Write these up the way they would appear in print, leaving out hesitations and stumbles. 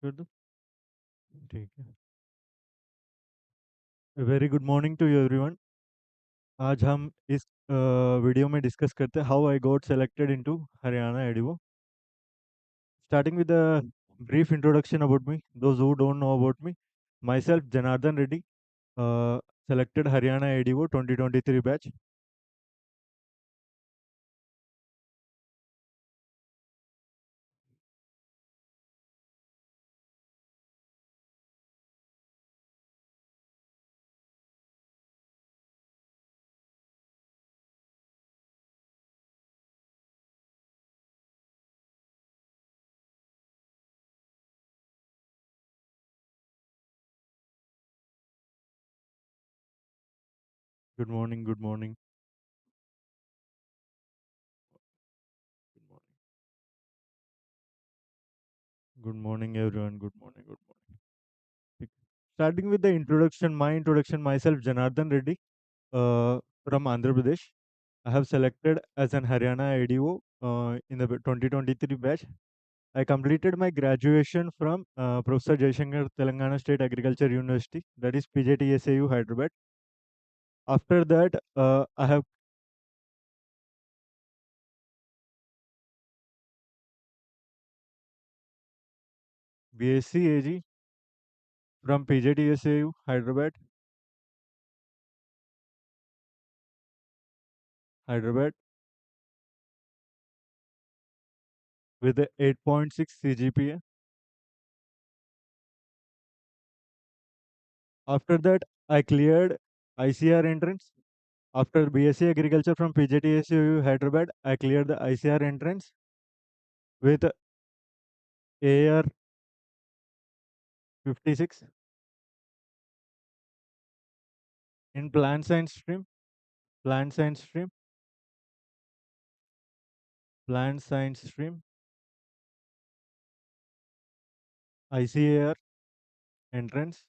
कर दो। ठीक है। Very good morning to you everyone. आज हम इस वीडियो में डिस्कस करते हैं how I got selected into Haryana ADO. Starting with a brief introduction about me, those who don't know about me. Myself Janardhan Reddy, selected Haryana ADO 2023 batch. Good morning, good morning, good morning, good morning everyone, good morning, good morning. ठीक. Starting with the introduction, my introduction, myself Janardhan Reddy, uh, from Andhra Pradesh. I have selected as an Haryana ADO in the 2023 batch. I completed my graduation from Professor Jaishankar Telangana State Agriculture University, that is PJTSAU Hyderabad. After that, I have BSc AG from PJTSAU Hyderabad, Hyderabad with a 8.6 CGPA. After that, I cleared ICR entrance. After BSc Agriculture from PJTSAU Hyderabad, I cleared the ICR entrance with AR 56 in plant science stream, plant science stream, plant science stream, ICAR entrance,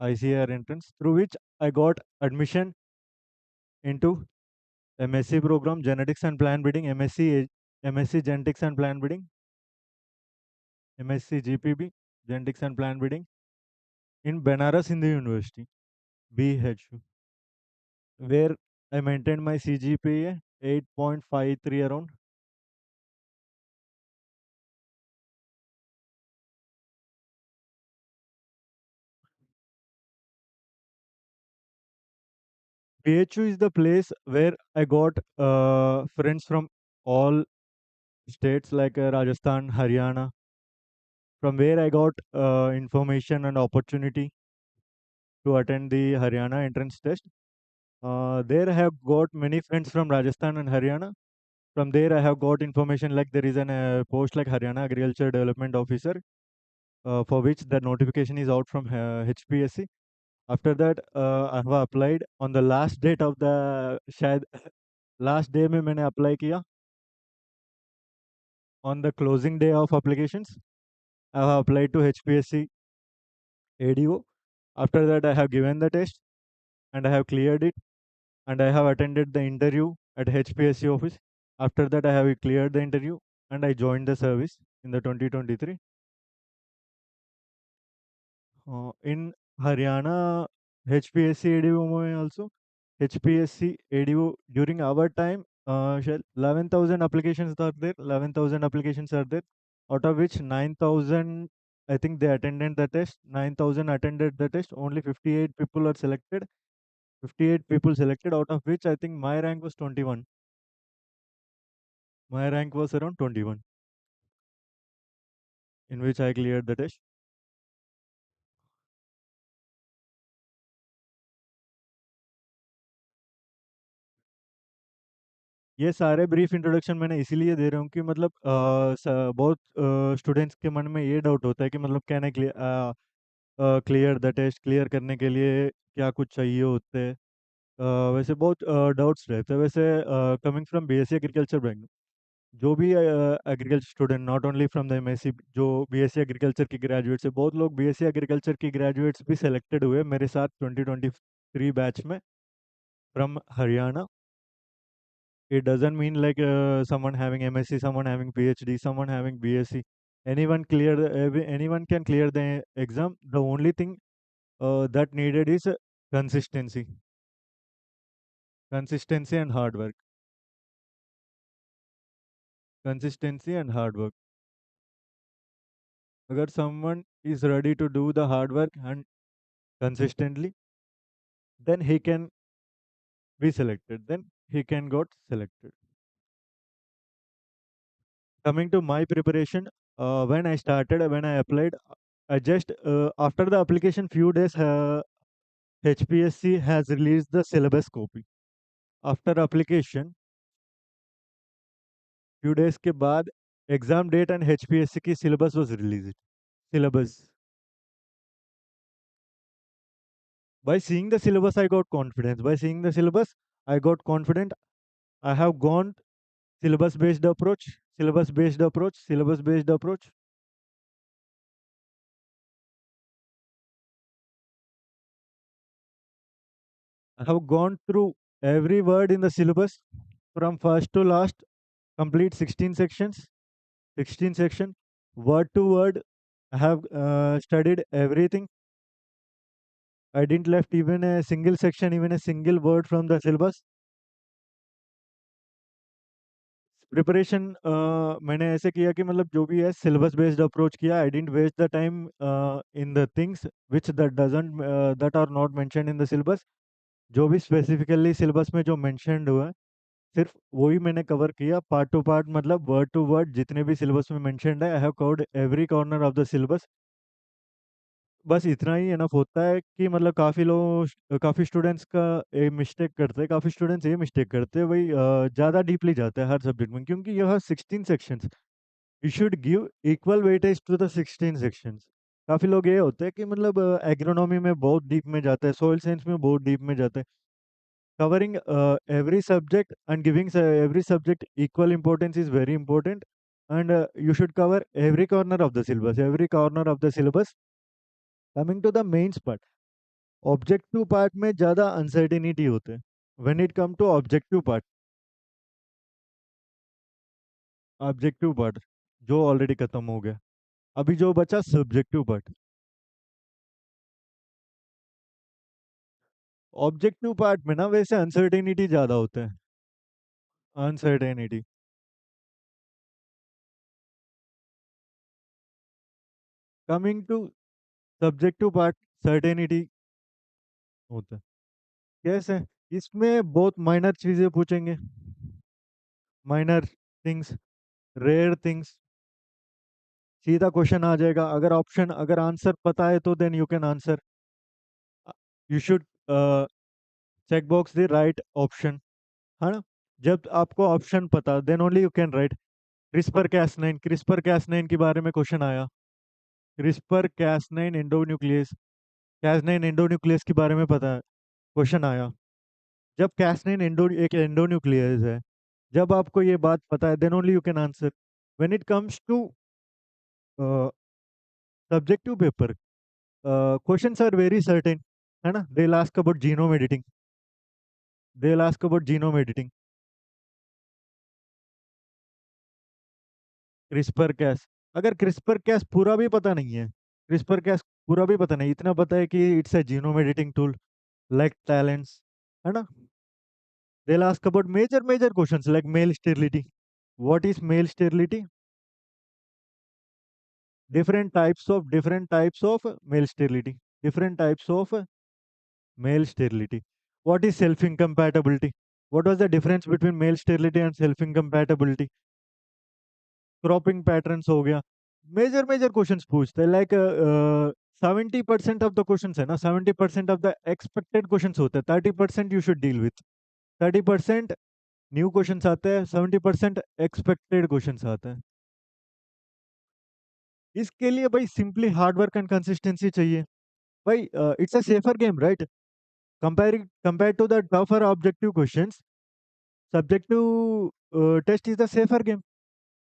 ICAR entrance, through which I got admission into MSc program Genetics and Plant Breeding, MSc Genetics and Plant Breeding, MSc GPB Genetics and Plant Breeding in Benares Hindu University, BHU, where I maintained my CGPA 8.53 around. BHU is the place where I got friends from all states like Rajasthan, Haryana, from where I got information and opportunity to attend the Haryana entrance test. There I have got many friends from Rajasthan and Haryana. From there, I have got information like there is an post like Haryana Agriculture Development Officer, for which the notification is out from HPSC. After that, I have applied on the last date of the शायद last day में मैंने apply किया on the closing day of applications. I have applied to HPSC ADO. After that, I have given the test and I have cleared it, and I have attended the interview at HPSC office. After that, I have cleared the interview and I joined the service in the 2023. In Haryana, HPSC ADO में also, HPSC ADO during our time, 11,000 applications are there. 11,000 applications are there, out of which 9,000, I think they attended the test. 9,000 attended the test. Only 58 people are selected. 58 people selected, out of which I think my rank was 21. My rank was around 21, in which I cleared the test. ये सारे brief introduction मैंने इसीलिए दे रहा हूँ कि मतलब बहुत students के मन में ये डाउट होता है कि मतलब can I clear the test, clear करने के लिए क्या कुछ चाहिए होते हैं। वैसे बहुत डाउट्स रहते हैं। वैसे coming from BSc agriculture background, जो भी agriculture student, not only from the MSc, जो बीएससी एग्रीकल्चर की ग्रेजुएट्स है, बहुत लोग बीएससी एग्रीकल्चर की ग्रेजुएट्स भी सेलेक्टेड हुए मेरे साथ 2023 बैच में from Haryana. It doesn't mean like someone having MSc, someone having PhD, someone having BSc. anyone can clear the exam. The only thing that needed is consistency, consistency and hard work, consistency and hard work. Agar someone is ready to do the hard work and consistently, then he can be selected. Then he can got selected. Coming to my preparation, when I applied, I just after the application few days, HPSC has released the syllabus copy. After application few days के बाद exam date and HPSC की syllabus was released. Syllabus. By seeing the syllabus, I got confidence. By seeing the syllabus, I got confident. I have gone syllabus based approach, syllabus based approach, syllabus based approach. I have gone through every word in the syllabus from first to last, complete 16 sections, 16 section, word to word. I have studied everything. I didn't left even a single section, even a single word from the syllabus. Preparation मैंने ऐसे किया कि मतलब जो भी है syllabus based approach किया. I didn't waste the time in the things which that are not mentioned in the syllabus. जो भी स्पेसिफिकली सिलेबस में जो मेंशन्ड हुआ है, सिर्फ वही मैंने कवर किया पार्ट टू पार्ट, मतलब वर्ड टू वर्ड जितने भी सिलेबस में मेंशन्ड है. I have covered every corner of the syllabus. बस इतना ही एनफ होता है कि मतलब काफ़ी स्टूडेंट्स का ये मिस्टेक करते हैं, काफ़ी स्टूडेंट्स ये मिस्टेक करते हैं वही ज़्यादा डीपली जाते हैं हर सब्जेक्ट में, क्योंकि यह 16 sections. You should give equal weightage to the 16 sections. काफ़ी लोग ये होते हैं कि मतलब एग्रोनॉमी में बहुत डीप में जाते हैं, सोइल साइंस में बहुत डीप में जाते हैं. Covering every subject and giving every subject equal importance is very important. And you should cover every corner of the syllabus, every corner of the syllabus. Coming to the mains part, objective part में ज़्यादा uncertainty होते हैं. When it come to objective part जो already खत्म हो गया, अभी जो बचा सब्जेक्टिव पार्ट. ऑब्जेक्टिव पार्ट में ना वैसे अनसर्टेनिटी ज़्यादा होते हैं. Uncertainty. Coming to subjective part, certainty होता है. कैसे? इसमें बहुत माइनर चीज़ें पूछेंगे, माइनर थिंग्स, रेयर थिंग्स. सीधा क्वेश्चन आ जाएगा. अगर आंसर पता है तो then you can answer. You should check box the right option, है ना. जब आपको ऑप्शन पता, then only you can write. CRISPR Cas nine के बारे में क्वेश्चन आया. CRISPR Cas nine endonuclease, Cas nine endonuclease के बारे में पता है, क्वेश्चन आया. जब कैस नाइन एक एंडोन्यूक्लियस है, जब आपको ये बात पता है, then only you can answer. When it comes to subjective paper, questions are very certain, है ना. They ask about genome editing, they ask about genome editing. CRISPR Cas, अगर क्रिस्पर कैस पूरा भी पता नहीं है, क्रिस्पर कैस पूरा भी पता नहीं, इतना पता है कि it's a genome editing tool like talents, है ना. They ask about major questions like male sterility. What is male sterility? Different types of male sterility, different types of male sterility. What is self incompatibility? What was the difference between male sterility and self incompatibility? Cropping patterns हो गया. Major questions पूछते हैं like 70% of the questions है ना, 70% of the expected questions होते हैं, 30% you should deal with. 30% new questions आते हैं, 70% एक्सपेक्टेड क्वेश्चंस आते हैं. इसके लिए भाई simply hard work and consistency चाहिए. भाई it's a safer game, right. Compare to the tougher objective questions, subjective test is the safer game,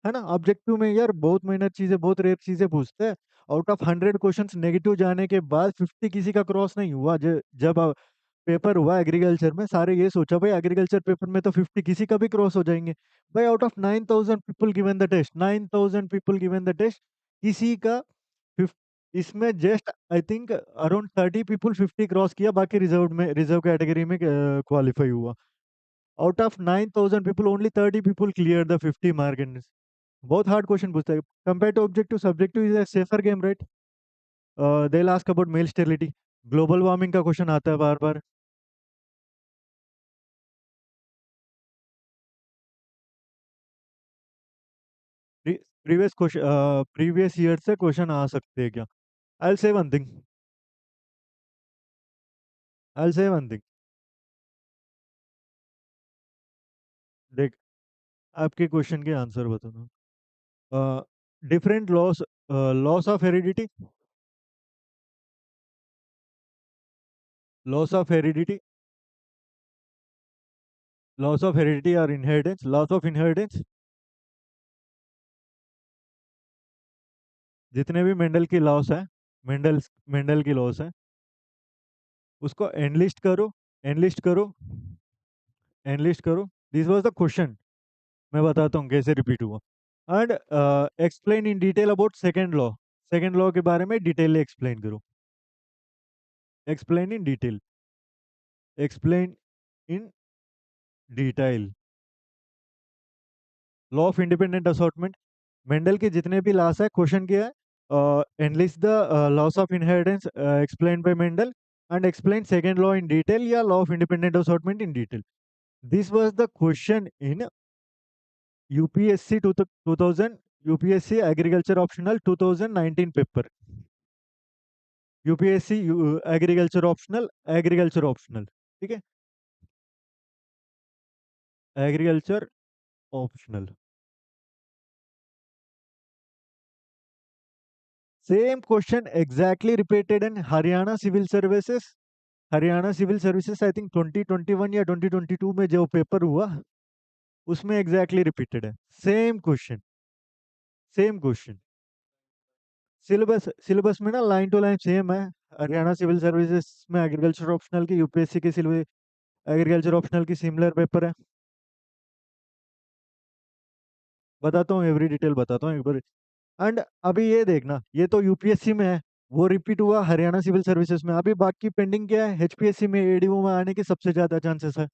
है ना. ऑब्जेक्टिव में यार बहुत माइनर चीजें, बहुत रेयर चीजें पूछते हैं. आउट ऑफ 100 क्वेश्चंस नेगेटिव जाने के बाद 50 किसी का क्रॉस नहीं हुआ. जब पेपर हुआ एग्रीकल्चर में, सारे ये सोचा भाई एग्रीकल्चर पेपर में तो 50 किसी का भी क्रॉस हो जाएंगे. भाई out of 9000 people given the test, 9000 people given the test, किसी का इसमें just I think around 30 people 50 cross किया, बाकी रिजर्व कैटेगरी में क्वालिफाई हुआ। Out of 9,000 people only 30 people clear the 50 mark. And बहुत हार्ड क्वेश्चन पूछता है। Compare to objective subjective is a safer game, right? They ask about male sterility. Global warming का question आता है बार बार। Previous year से question आ सकते हैं क्या? आई से वन थिंग, आई से वन थिंग। देख, आपके क्वेश्चन के आंसर बताना। Different loss, loss of heredity, loss of heredity, loss of heredity और इनहेरिटेंस, लॉस ऑफ इनहेरिटेंस। जितने भी मेंडल की लॉस है, मेंडल मेंडल की लॉस है, उसको एनलिस्ट करो, एनलिस्ट करो, एनलिस्ट करो। This was the question. मैं बताता हूँ कैसे रिपीट हुआ। And explain in detail about second law. Second law के बारे में डिटेल एक्सप्लेन करो। Explain in detail, explain in detail. Law of independent assortment, Mendel के जितने भी लॉस है, क्वेश्चन किया है enlist the laws of inheritance explain by Mendel and explain second law in detail या law of independent assortment in detail. This was the question in UPSC 2000, UPSC agriculture optional 2019 पेपर। UPSC agriculture optional, agriculture optional, ठीक है, agriculture optional. Same question exactly repeated in Haryana civil services. Haryana civil services I think 2021 या 2022 में जो paper हुआ, उसमें exactly repeated है। Same question, same question. Syllabus syllabus में ना लाइन टू लाइन सेम है। हरियाणा सिविल सर्विसेज में एग्रीकल्चर ऑप्शनल की, यूपीएससी के सिविल एग्रीकल्चर ऑप्शनल की सिमिलर पेपर है। बताता हूँ, एवरी डिटेल बताता हूँ एक बार। एंड अभी ये देखना, ये तो यूपीएससी में है, वो रिपीट हुआ हरियाणा सिविल सर्विसेज में। अभी बाकी पेंडिंग क्या है? एचपीएससी में, एडीओ में आने के सबसे ज्यादा चांसेस है।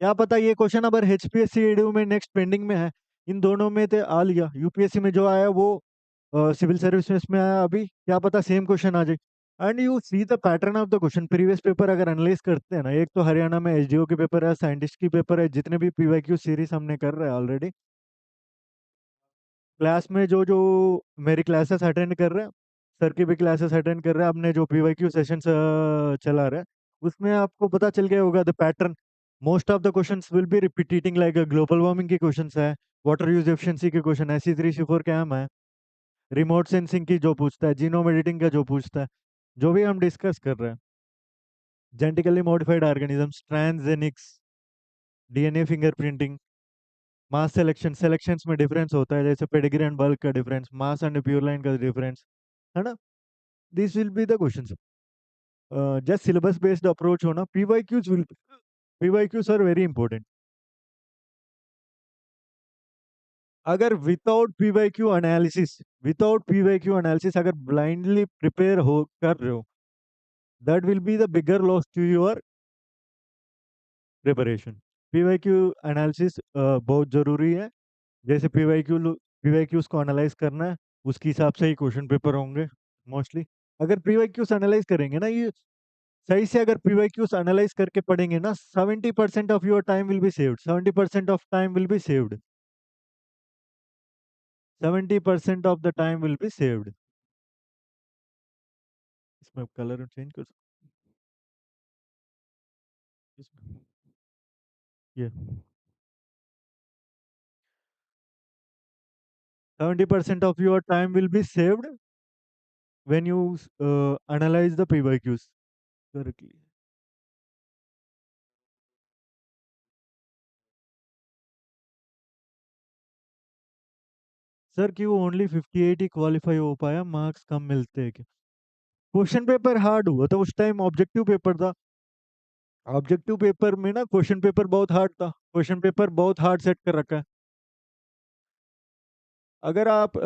क्या पता ये क्वेश्चन अगर एचपीएससी एडीओ में नेक्स्ट पेंडिंग में है, इन दोनों में तो आ लिया, यूपीएससी में जो आया वो सिविल सर्विसेज में आया, अभी क्या पता सेम क्वेश्चन आ जाए। And you see the pattern of the question. Previous paper अगर एनालाइज करते हैं ना, एक तो हरियाणा में एसडीओ के पेपर है, साइंटिस्ट की पेपर है, जितने भी पीवाईक्यू सीरीज हमने कर रहे हैं ऑलरेडी क्लास में, जो जो मेरी क्लासेस अटेंड कर रहे हैं, सर की भी क्लासेस अटेंड कर रहे हैं, अपने जो पीवाईक्यू सेशन चला रहे हैं, उसमें आपको पता चल गया होगा the pattern. Most of the questions will be repeating, like global warming के क्वेश्चंस है, वाटर यूज एफिशिएंसी के क्वेश्चन है, C3 C4 कैम है, रिमोट सेंसिंग की जो पूछता है, जीनोम एडिटिंग का जो पूछता है, जो भी हम डिस्कस कर रहे हैं, genetically modified organisms, transgenics, DNA fingerprinting, mass selection, selections में डिफरेंस होता है, जैसे पेडिग्री एंड बल्क का difference, mass and pure line का डिफरेंस, है ना? This will be the questions. Just syllabus based approach होना। PYQs are very important. अगर विदाउट पीवाईक्यू एनालिसिस अगर ब्लाइंडली प्रिपेयर हो कर रहे हो, that will be the bigger loss to your preparation. PYQ analysis बहुत जरूरी है। जैसे पीवाईक्यूज को एनालाइज करना है, उसके हिसाब से ही क्वेश्चन पेपर होंगे मोस्टली। अगर पीवाईक्यूज एनालाइज करेंगे ना, ये सही से अगर पीवाईक्यूज एनालाइज करके पढ़ेंगे ना, 70% of your time will be saved, 70% of time will be saved, 70% of the time will be saved. इसमें कलर चेंज कर सकते हैं इसमें। ये 70% of your time will be saved when you analyze the PYQs correctly. Sir क्यों only 58 ही qualify हो पाया, marks कम मिलते हैं क्या? क्वेश्चन पेपर हार्ड हुआ था उस टाइम, ऑब्जेक्टिव पेपर था। ऑब्जेक्टिव पेपर में ना क्वेश्चन पेपर बहुत हार्ड था, क्वेश्चन पेपर बहुत हार्ड सेट कर रखा है। अगर आप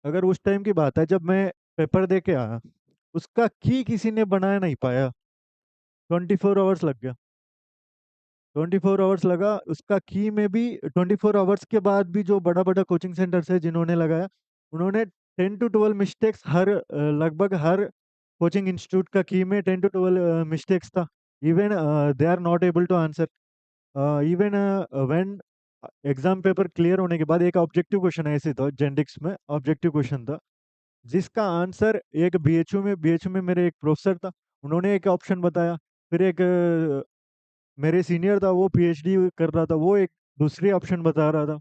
अगर उस टाइम की बात है जब मैं पेपर दे के आया, उसका की किसी ने बना नहीं पाया। 24 आवर्स लग गया। 24 आवर्स लगा उसका की में भी। 24 आवर्स के बाद भी जो बड़ा बड़ा कोचिंग सेंटर्स है जिन्होंने लगाया, उन्होंने 10 to 12 मिस्टेक्स हर लगभग हर कोचिंग इंस्टीट्यूट का की में 10 to 12 मिस्टेक्स था। Even they are not able to answer. Even when exam paper clear होने के बाद एक ऑब्जेक्टिव क्वेश्चन ऐसे था, जेनेटिक्स में ऑब्जेक्टिव क्वेश्चन था जिसका आंसर एक बीएचयू में मेरे एक प्रोफेसर था, उन्होंने एक ऑप्शन बताया। फिर एक मेरे सीनियर था, वो पीएचडी कर रहा था, वो एक दूसरी ऑप्शन बता रहा था।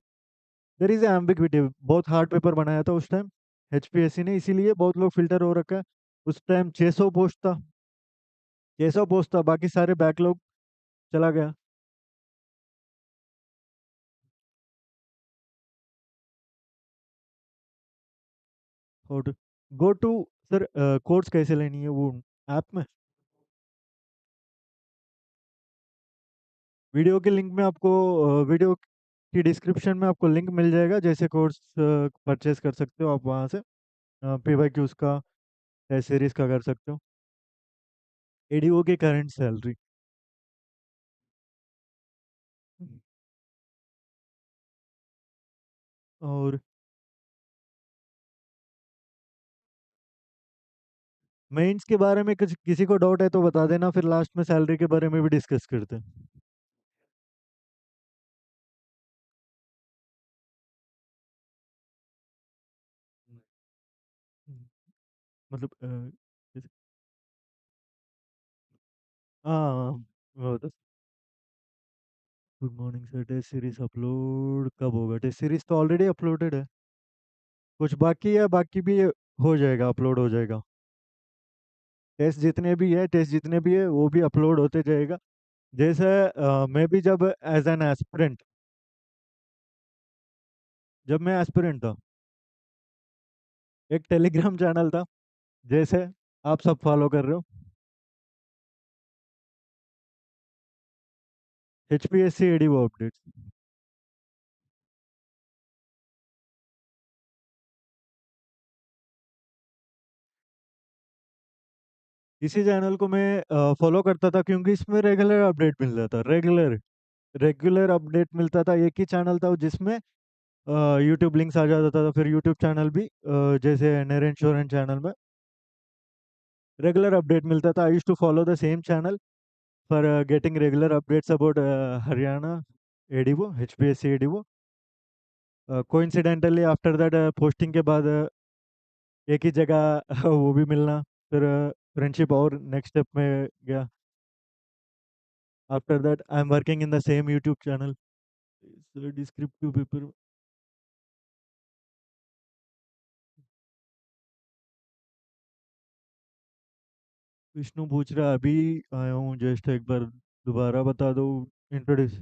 There is ambiguity. बहुत हार्ड पेपर बनाया था उस टाइम एचपीएससी ने, इसीलिए बहुत लोग फिल्टर हो रखा है। उस टाइम 600 पोस्ट था। 600 पोस्ट था, बाकी सारे बैकलॉग चला गया। और गो टू सर, कोर्स कैसे लेनी है वो ऐप में? वीडियो के लिंक में आपको वीडियो की डिस्क्रिप्शन में आपको लिंक मिल जाएगा, जैसे कोर्स परचेज कर सकते हो आप वहाँ से। पीवाईक्यूज का, टेस्ट सीरीज का कर सकते हो। एडीओ की करंट सैलरी। और मेंस के बारे में कुछ किसी को डाउट है तो बता देना, फिर लास्ट में सैलरी के बारे में भी डिस्कस करते हैं। मतलब हाँ, वो तो good morning sir, test series upload कब होगा? टेस्ट सीरीज तो ऑलरेडी अपलोडेड है। कुछ बाकी है, बाकी भी हो जाएगा, अपलोड हो जाएगा। टेस्ट जितने भी है वो भी अपलोड होते जाएगा। जैसे मैं भी जब एज एन एस्पिरेंट, जब मैं एस्पिरेंट था, एक टेलीग्राम चैनल था, जैसे आप सब फॉलो कर रहे हो, एचपीएससी एडीओ अपडेट्स। इसी चैनल को मैं फॉलो करता था क्योंकि इसमें रेगुलर अपडेट मिल रहा था। रेगुलर रेगुलर अपडेट मिलता था। एक ही चैनल था जिसमें यूट्यूब लिंक्स आ जाता था। फिर यूट्यूब चैनल भी जैसे नरेन शोरेन चैनल में रेगुलर अपडेट मिलता था। I use to follow the same channel for getting regular updates about Haryana ADO, HPSC ADO. Coincidentally after that posting के बाद एक ही जगह वो भी मिलना। फिर फ्रेंडशिप और नेक्स्ट स्टेप में गया। After that I am working in the same YouTube channel. Descriptive paper. Vishnu पूछ रहा है, अभी आया हूँ जस्ट, एक बार दोबारा बता दो इंट्रोड्यूस।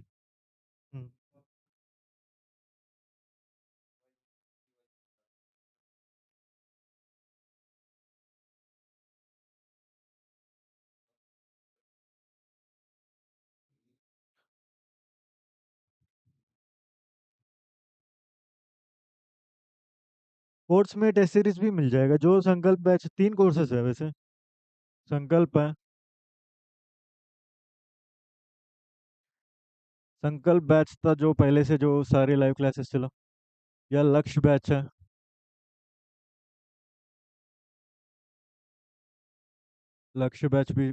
कोर्स में टेस्ट सीरीज भी मिल जाएगा। जो संकल्प बैच 3 कोर्सेज है वैसे। संकल्प है, संकल्प बैच था जो पहले से जो सारे लाइव क्लासेस चला, या लक्ष्य बैच है। लक्ष्य बैच भी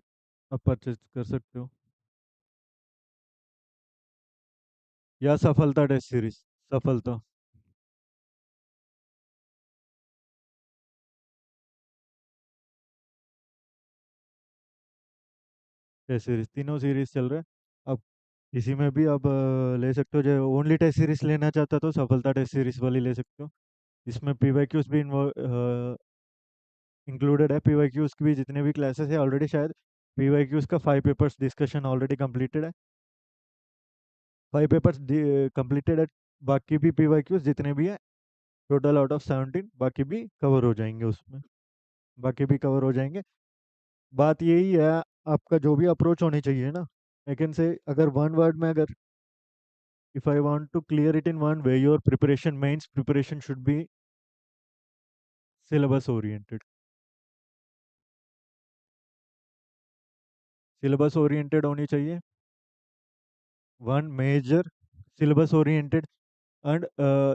आप परचेज कर सकते हो, या सफलता टेस्ट सीरीज। सफलता टेस्ट सीरीज, तीनों सीरीज चल रहे हैं। अब इसी में भी आप ले सकते हो। जो ओनली टेस्ट सीरीज लेना चाहता तो सफलता टेस्ट सीरीज वाली ले सकते हो। इसमें पीवाईक्यूज भी इंक्लूडेड है। पीवाईक्यूज की भी जितने भी क्लासेस है ऑलरेडी, शायद पीवाईक्यूज का 5 पेपर्स डिस्कशन ऑलरेडी कंप्लीटेड है। 5 पेपर्स कंप्लीटेड है। बाकी भी पीवाईक्यूज जितने भी है, टोटल आउट ऑफ 17, बाकी भी कवर हो जाएंगे उसमें। बाकी भी कवर हो जाएंगे। बात यही है, आपका जो भी अप्रोच होनी चाहिए ना, आई कैन से, अगर वन वर्ड में अगर if I want to clear it in one way, your preparation means preparation should be syllabus oriented. Syllabus oriented होनी चाहिए, one major syllabus oriented, and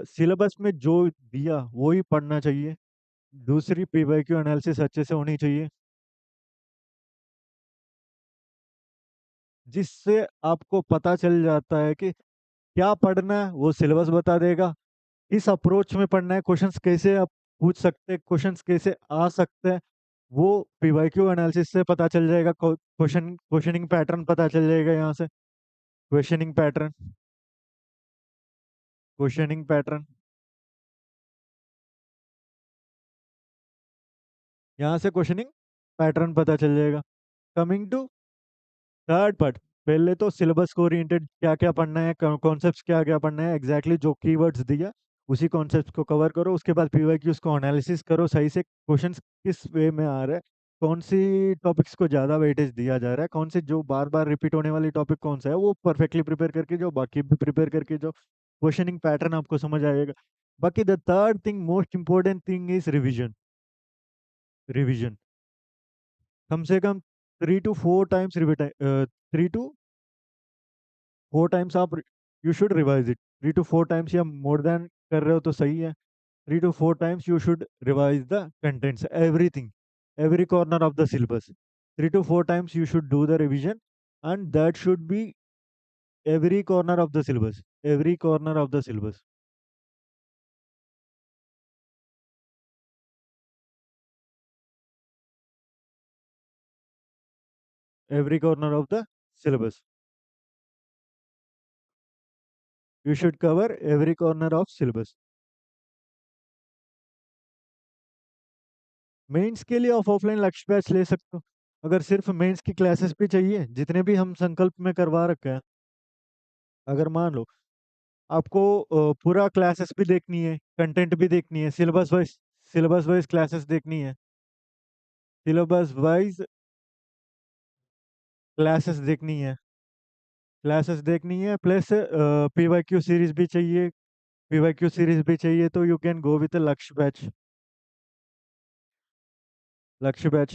syllabus में जो दिया वो ही पढ़ना चाहिए। दूसरी पीवाईक्यू एनालिसिस अच्छे से होनी चाहिए, जिससे आपको पता चल जाता है कि क्या पढ़ना है, वो सिलेबस बता देगा। इस अप्रोच में पढ़ना है, क्वेश्चंस कैसे आप पूछ सकते हैं, क्वेश्चंस कैसे आ सकते हैं, वो पीवाईक्यू एनालिसिस से पता चल जाएगा। क्वेश्चनिंग पैटर्न पता चल जाएगा यहाँ से। क्वेश्चनिंग पैटर्न, क्वेश्चनिंग पैटर्न, यहाँ से क्वेश्चनिंग पैटर्न पता चल जाएगा। कमिंग टू थर्ड पार्ट, पहले तो सिलेबस को ओरिएंटेड क्या क्या पढ़ना है, कॉन्सेप्ट्स क्या क्या पढ़ना है, एग्जैक्टली जो कीवर्ड्स दिया उसी कॉन्सेप्ट्स को कवर करो। उसके बाद पीवाईक्यूज को एनालिसिस करो सही से, क्वेश्चंस किस वे में आ रहा है, कौन सी टॉपिक्स को ज़्यादा वेटेज दिया जा रहा है, कौन से जो बार बार रिपीट होने वाली टॉपिक कौन सा है, वो परफेक्टली प्रिपेयर करके जो बाकी भी प्रिपेयर करके जो क्वेश्चनिंग पैटर्न आपको समझ आएगा। बाकी the third thing, most important thing is revision. Revision कम से कम 3 to 4 times repeat, 3 to 4 times आप, you should revise it. 3 to 4 times या मोर देन कर रहे हो तो सही है। 3 to 4 times you should revise the contents, everything, every corner of the syllabus. 3 to 4 times you should do the revision, and that should be every corner of the syllabus, every corner of the syllabus, every corner of the syllabus. You should cover every corner of syllabus. Mains के लिए आप offline लक्ष्य batch ले सकते हो। अगर सिर्फ mains की क्लासेस भी चाहिए, जितने भी हम संकल्प में करवा रखे हैं, अगर मान लो आपको पूरा क्लासेस भी देखनी है, कंटेंट भी देखनी है, सिलेबस वाइज क्लासेस देखनी है, सिलेबस वाइज क्लासेस देखनी है, क्लासेस देखनी है, प्लस पीवाईक्यू सीरीज भी चाहिए, पीवाईक्यू सीरीज भी चाहिए, तो you can go with Lakshya batch. Lakshya batch,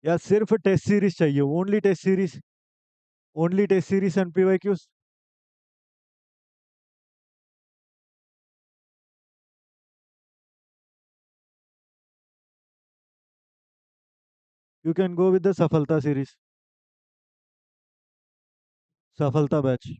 या सिर्फ टेस्ट सीरीज चाहिए, only test series, only test series and PYQs, you can go with the Safalta series, Safalta batch.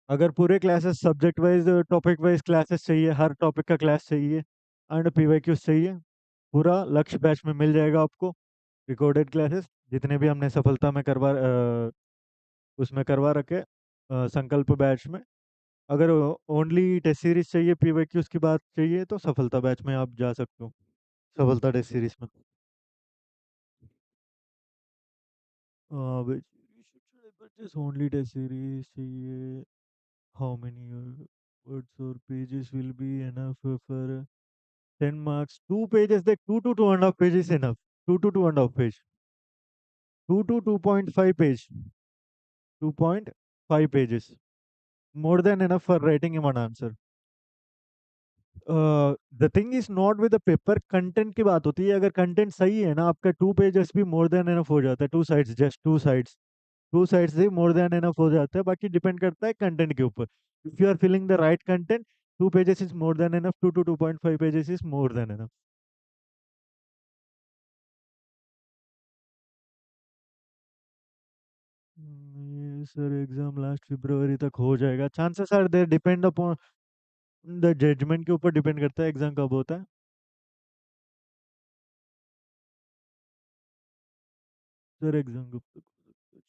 अगर पूरे classes subject wise topic wise classes चाहिए, हर टॉपिक का क्लास चाहिए and PYQs चाहिए, पूरा लक्ष्य बैच में मिल जाएगा आपको। रिकॉर्डेड क्लासेस जितने भी हमने सफलता में उसमें करवा रखे, संकल्प बैच में। अगर ओनली टेस्ट सीरीज चाहिए, पीवाईक्यूज की बात चाहिए, तो सफलता बैच में आप जा सकते हो, सफलता टेस्ट सीरीज में। बट ओनली टेस्ट सीरीज चाहिए, हाउ मेनी वर्ड्स और pages will be enough for 10 marks? 2 pages, देख, 2 to 2.5 pages enough, 2 to 2.5 page, 2 to 2.5 page, 2.5 pages, more than enough for writing him an answer. The thing is not with the paper, content की बात होती है। अगर content सही है ना, आपका 2 pages भी मोर देन एनफ हो जाता है, 2 sides, जस्ट 2 sides, 2 sides से मोर देन एनफ हो जाता है। बाकी डिपेंड करता है कंटेंट के ऊपर। If you are filling the right content, 2 pages is more than enough, 2 to 2.5 pages is more than enough. ये सर एग्जाम लास्ट फरवरी तक हो जाएगा, chances are there, depend upon the judgement के ऊपर डिपेंड करता है एग्जाम कब होता है। सर एग्जाम कब तक हो सकता है?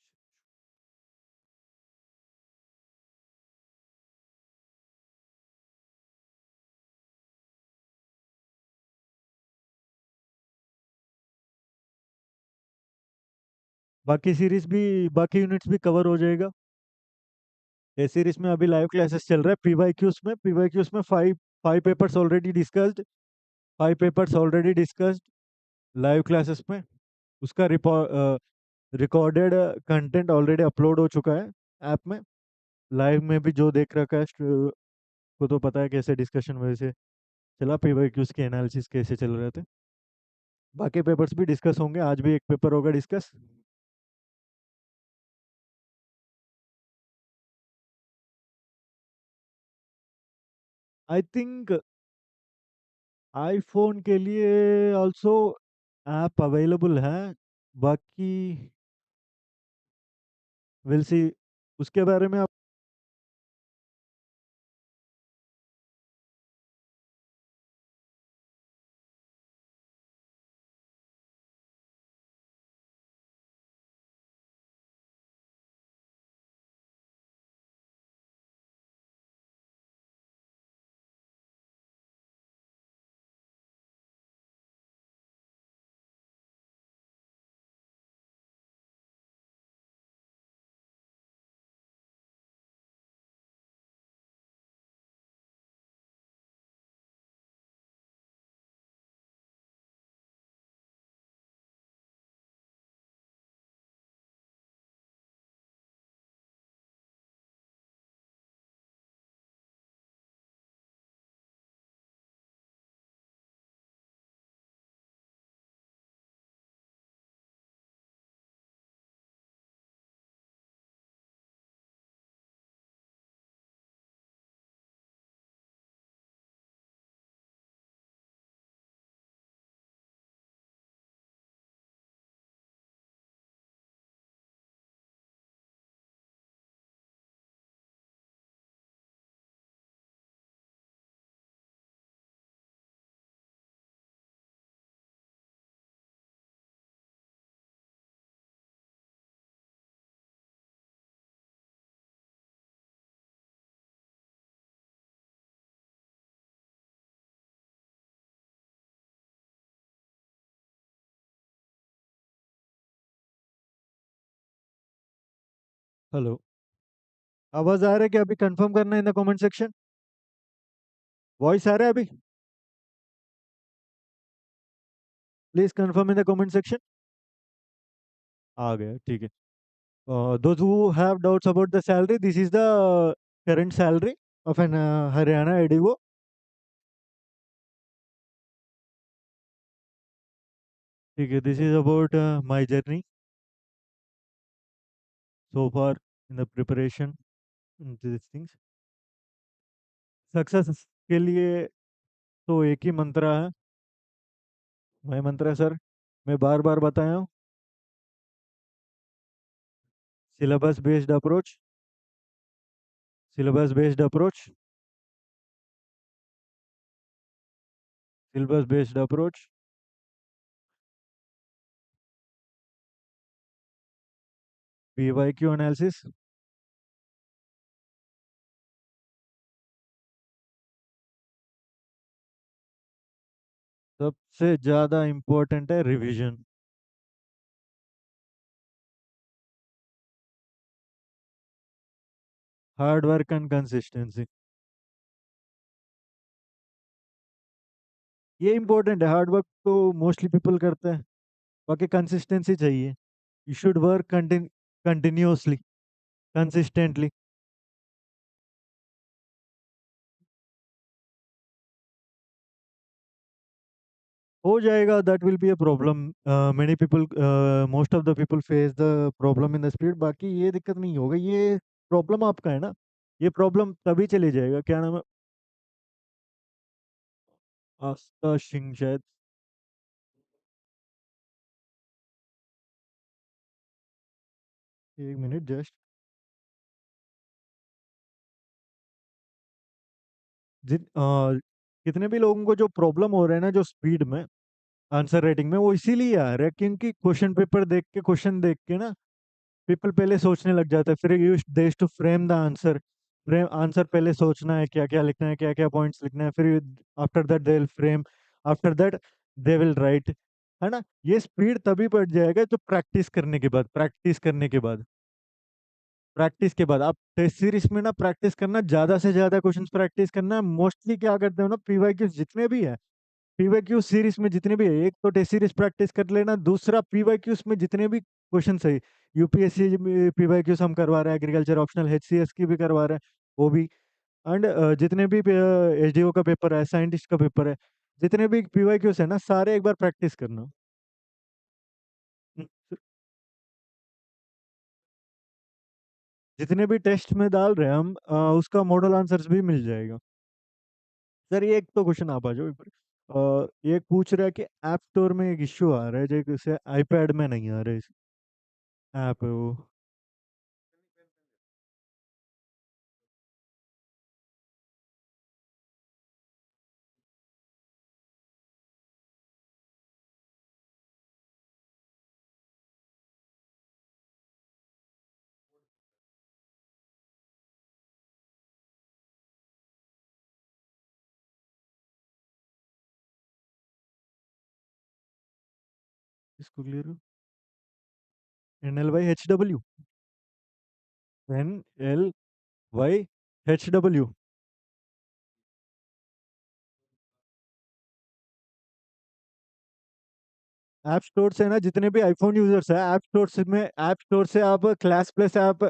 बाकी सीरीज भी, बाकी यूनिट्स भी कवर हो जाएगा। ए सीरीज में अभी लाइव क्लासेस चल रहा है, पीवाईक्यूज में 5 papers already discussed, 5 papers already discussed live classes में। उसका रिकॉर्डेड कंटेंट ऑलरेडी अपलोड हो चुका है ऐप में। लाइव में भी जो देख रखा है को तो पता है कैसे डिस्कशन वैसे चला, पीवाईक्यूज के एनालिसिस कैसे चल रहे थे। बाकी पेपर्स भी डिस्कस होंगे, आज भी एक पेपर होगा डिस्कस। आई थिंक आईफोन के लिए ऑल्सो ऐप अवेलेबल है। बाकी विल सी, उसके बारे में आप। हेलो, आवाज आ रहा है क्या? अभी कंफर्म करना है in the comment section. Voice आ रहा है अभी? Please confirm in the comment section. आ गया, ठीक है। Those who have doubts about the salary, this is the current salary of an Haryana ADO. Okay, this is about my journey so far in the preparation into these things. Success के लिए तो एक ही मंत्र है, मैं मंत्र sir मैं बार बार बताया हूँ। Syllabus based approach, syllabus based approach, syllabus based approach, PYQ analysis. सबसे ज़्यादा इम्पोर्टेंट है revision, hard work and consistency. ये इम्पोर्टेंट है, हार्ड वर्क तो मोस्टली पीपल करते हैं, बाकी कंसिस्टेंसी चाहिए। You should work continuously, consistently. हो जाएगा, that will be a problem. Many people, most of the people face the problem in the speed. बाकी ये दिक्कत नहीं होगा, ये प्रॉब्लम आपका है ना। ये प्रॉब्लम तभी चली जाएगा, क्या नाम है, आस्था सिंह शायद। एक मिनट जस्ट। कितने भी लोगों को जो प्रॉब्लम हो रहा है ना, जो स्पीड में आंसर राइटिंग में, वो इसीलिए आ रहा है क्योंकि क्वेश्चन पेपर देख के, क्वेश्चन देख के ना पीपल पहले सोचने लग जाता है, फिर यूज देश to frame the answer. Frame answer, पहले सोचना है क्या क्या लिखना है, क्या क्या पॉइंट्स लिखना है, फिर after that they will frame, after that they will write. है ना, ये स्पीड तभी बढ़ जाएगा जो प्रैक्टिस करने के बाद, प्रैक्टिस करने के बाद, प्रैक्टिस के बाद। आप टेस्ट सीरीज में ना प्रैक्टिस करना, ज्यादा से ज्यादा क्वेश्चंस प्रैक्टिस करना। मोस्टली क्या करते हो ना, पीवाई जितने भी है पीवाईक्यू सीरीज में जितने भी है, एक तो टेस्ट सीरीज प्रैक्टिस कर लेना, दूसरा पीवाईक्यूज में जितने भी क्वेश्चन है, यूपीएससी पीवाईक्यूज हम करवा रहे हैं, एग्रीकल्चर ऑप्शनल एचसीएस की भी करवा रहे हैं वो भी, एंड जितने भी एसडीओ का पेपर है, साइंटिस्ट का पेपर है, जितने भी पीवाईक्यूज है ना, सारे एक बार प्रैक्टिस करना। हम्म, जितने भी टेस्ट में डाल रहे हैं हम, उसका मॉडल आंसर्स भी मिल जाएगा। सर ये एक तो क्वेश्चन आप आ जाओ एक बार। ये पूछ रहा है कि ऐप स्टोर में एक इश्यू आ रहा है, जैसे आईपैड में नहीं आ रहा है ऐप है वो। इसको clear, NLYHW, NLYHW। App store से ना, जितने भी आईफोन यूजर्स है, ऐप स्टोर से में, ऐप स्टोर से आप क्लास प्लस ऐप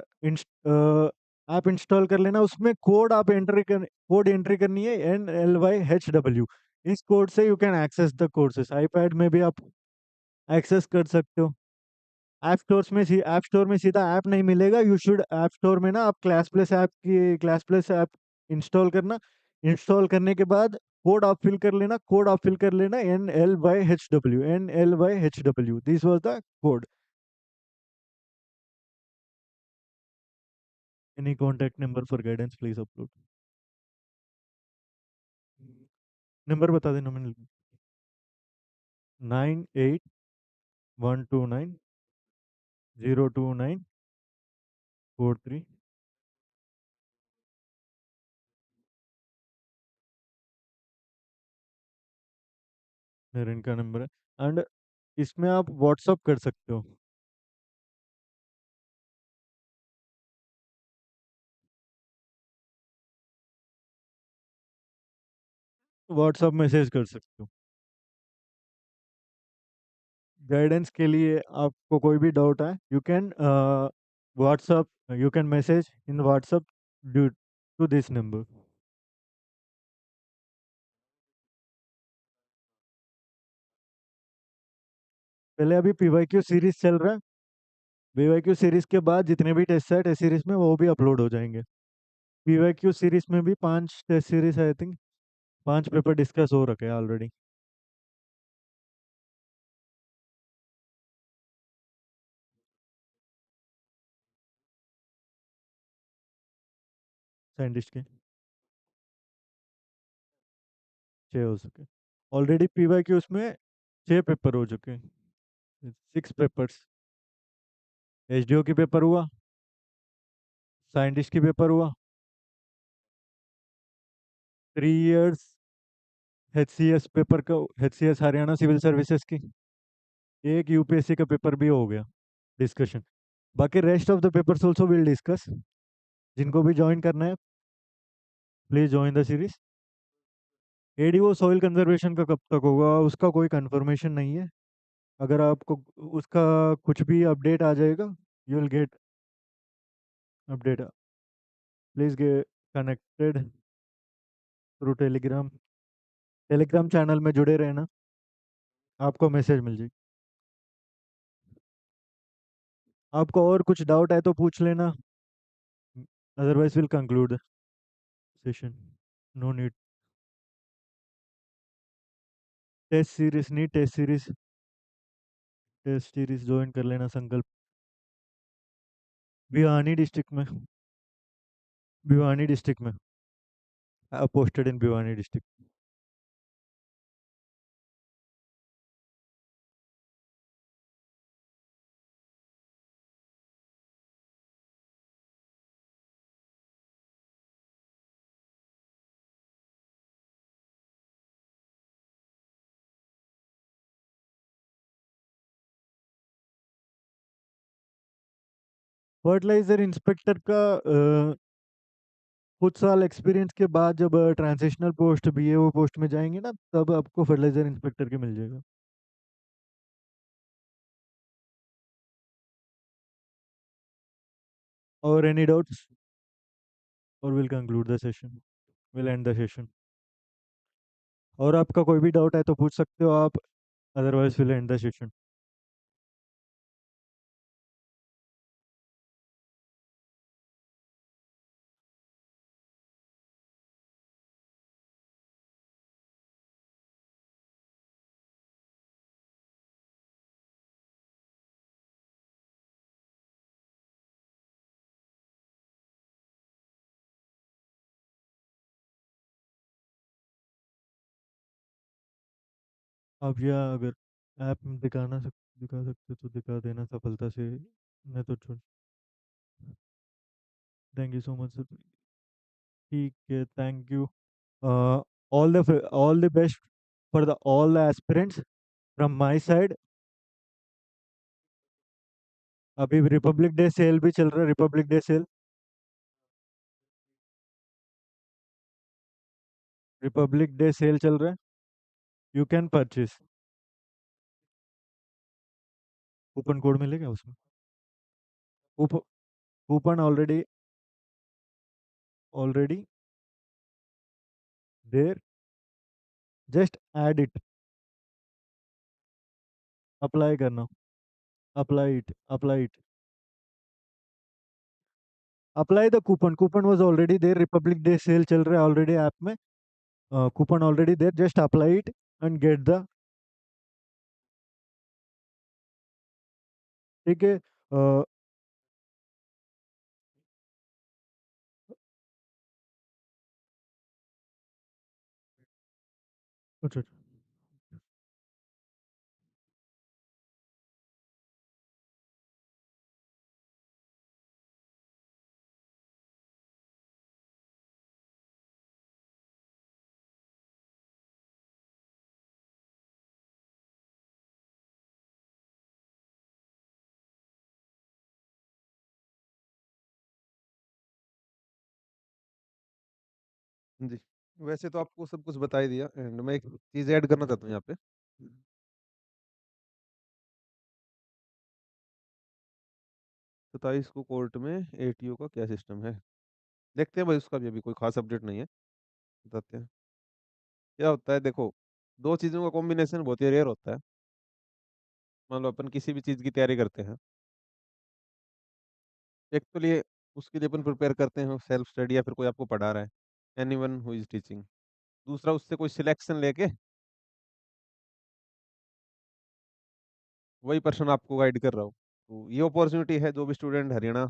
इंस्टॉल कर लेना, उसमें कोड एंट्री करनी है, NLYHW। इस कोड से you can access the courses, iPad में भी आप एक्सेस कर सकते हो। ऐप स्टोर में सीधा ऐप नहीं मिलेगा, यू शुड ऐप स्टोर में ना आप क्लास प्लस ऐप इंस्टॉल करना। इंस्टॉल करने के बाद कोड आप फिल कर लेना, NLYHW, this was the code. Any contact number for guidance please upload. Number बता देना मैंने। 9812902943। मेरा इनका नंबर है, एंड इसमें आप व्हाट्सअप कर सकते हो, व्हाट्सअप मैसेज कर सकते हो। गाइडेंस के लिए आपको कोई भी डाउट है, you can WhatsApp, you can message in WhatsApp due to this number. पहले अभी पीवाईक्यू सीरीज चल रहा है, पीवाईक्यू सीरीज के बाद जितने भी टेस्ट है टेस्ट सीरीज में, वो भी अपलोड हो जाएंगे। पीवाईक्यू सीरीज में भी 5 test series, I think 5 paper discuss हो रखे हैं ऑलरेडी। साइंटिस्ट के 6 हो चुके ऑलरेडी, पीवाईक्यूज में 6 पेपर हो चुके हैं, 6 पेपर्स। एचडीओ की पेपर हुआ, साइंटिस्ट की पेपर हुआ, 3 इयर्स एचसीएस पेपर का, एचसीएस हरियाणा सिविल सर्विसेज की, एक यूपीएससी का पेपर भी हो गया डिस्कशन। बाकी rest of the papers also will discuss. जिनको भी ज्वाइन करना है, please join the series. ADO soil conservation का कब तक होगा, उसका कोई कंफर्मेशन नहीं है। अगर आपको उसका कुछ भी अपडेट आ जाएगा, you will get update. Please get connected through Telegram, Telegram channel में जुड़े रहना, आपको मैसेज मिल जाएगी। आपको और कुछ डाउट है तो पूछ लेना, otherwise will conclude session. No need. Test series join कर लेना संकल्प। भिवानी डिस्ट्रिक्ट में, भिवानी डिस्ट्रिक्ट में, posted in Bhiwani district. Fertiliser inspector का कुछ साल एक्सपीरियंस के बाद जब ट्रांजिशनल पोस्ट बीएओ पोस्ट में जाएंगे ना, तब आपको फर्टिलाइजर इंस्पेक्टर के मिल जाएगा. और एनी डाउट्स? और will conclude the session, will and the session. और आपका कोई भी डाउट है तो पूछ सकते हो आप, otherwise will and the session. आप या अगर ऐप में दिखा सकते तो दिखा देना सफलता से, मैं तो छोड़. Thank you so much sir. ठीक है, thank you. All the best for the all the aspirants from my side. अभी रिपब्लिक डे सेल भी चल रहा है, Republic Day sale. Republic Day sale चल रहा है. You can purchase. Coupon code मिलेगा उसमें. Coupon already already there. Just add it. Apply करना. Apply it. Apply the coupon. Coupon was already there. Republic Day sale चल रहा है already app में. Coupon already there. Just apply it and get the. ठीक है. अच्छा. जी। वैसे तो आपको सब कुछ बता ही दिया एंड मैं एक चीज़ ऐड करना चाहता हूँ यहाँ पे। 27 को कोर्ट में एटीओ का क्या सिस्टम है? देखते हैं भाई, उसका भी अभी कोई खास अपडेट नहीं है, बताते हैं। क्या होता है देखो, 2 चीज़ों का कॉम्बिनेशन बहुत ही रेयर होता है। मान लो अपन किसी भी चीज़ की तैयारी करते हैं, एक तो लिए उसके लिए अपन प्रिपेयर करते हैं सेल्फ स्टडी या फिर कोई आपको पढ़ा रहा है, एनीवन हु इज़ टीचिंग। दूसरा उससे कोई सिलेक्शन लेके वही पर्सन आपको गाइड कर रहा हो। तो ये अपॉर्च्युनिटी है जो भी स्टूडेंट हरियाणा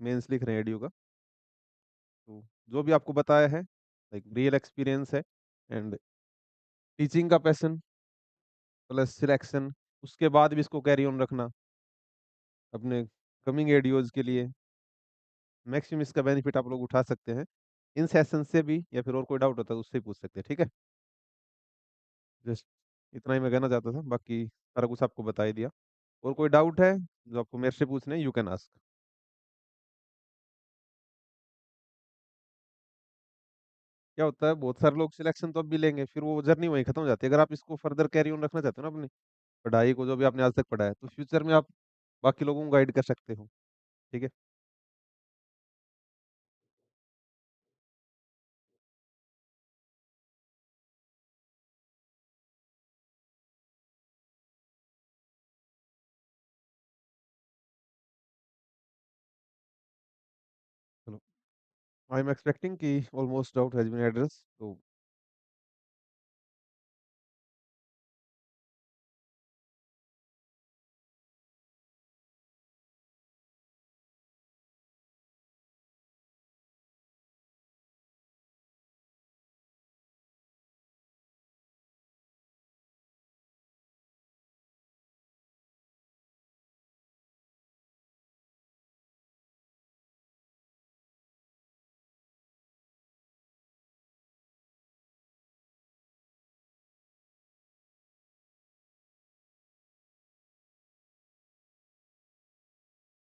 मेंस लिख रहे हैं एडीयू का, तो जो भी आपको बताया है लाइक रियल एक्सपीरियंस है एंड टीचिंग का पैशन प्लस सिलेक्शन, उसके बाद भी इसको कैरी ऑन रखना अपने कमिंग एडीओज के लिए। मैक्सिमम इसका बेनिफिट आप लोग उठा सकते हैं इन सेशन से भी, या फिर और कोई डाउट होता है तो उससे ही पूछ सकते हैं, ठीक है। जस्ट इतना ही मैं कहना चाहता था, बाकी सारा कुछ आपको बता ही दिया। और कोई डाउट है जो आपको मेरे से पूछने हैं, यू कैन आस्क। क्या होता है, बहुत सारे लोग सिलेक्शन तो अब भी लेंगे, फिर वो जर्नी वहीं खत्म हो जाती है। अगर आप इसको फर्दर कैरी ऑन रखना चाहते हो ना अपनी पढ़ाई को, जो भी आपने आज तक पढ़ा है, तो फ्यूचर में आप बाकी लोगों को गाइड कर सकते हो, ठीक है। चलो, आई एम एक्सपेक्टिंग कि almost doubt has been address, तो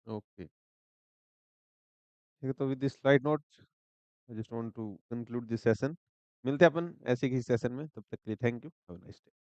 ओके, ठीक है। तो with this slide note I just want to conclude this session. मिलते हैं अपन ऐसे किसी सेशन में, तब तक के लिए thank you, have a nice day.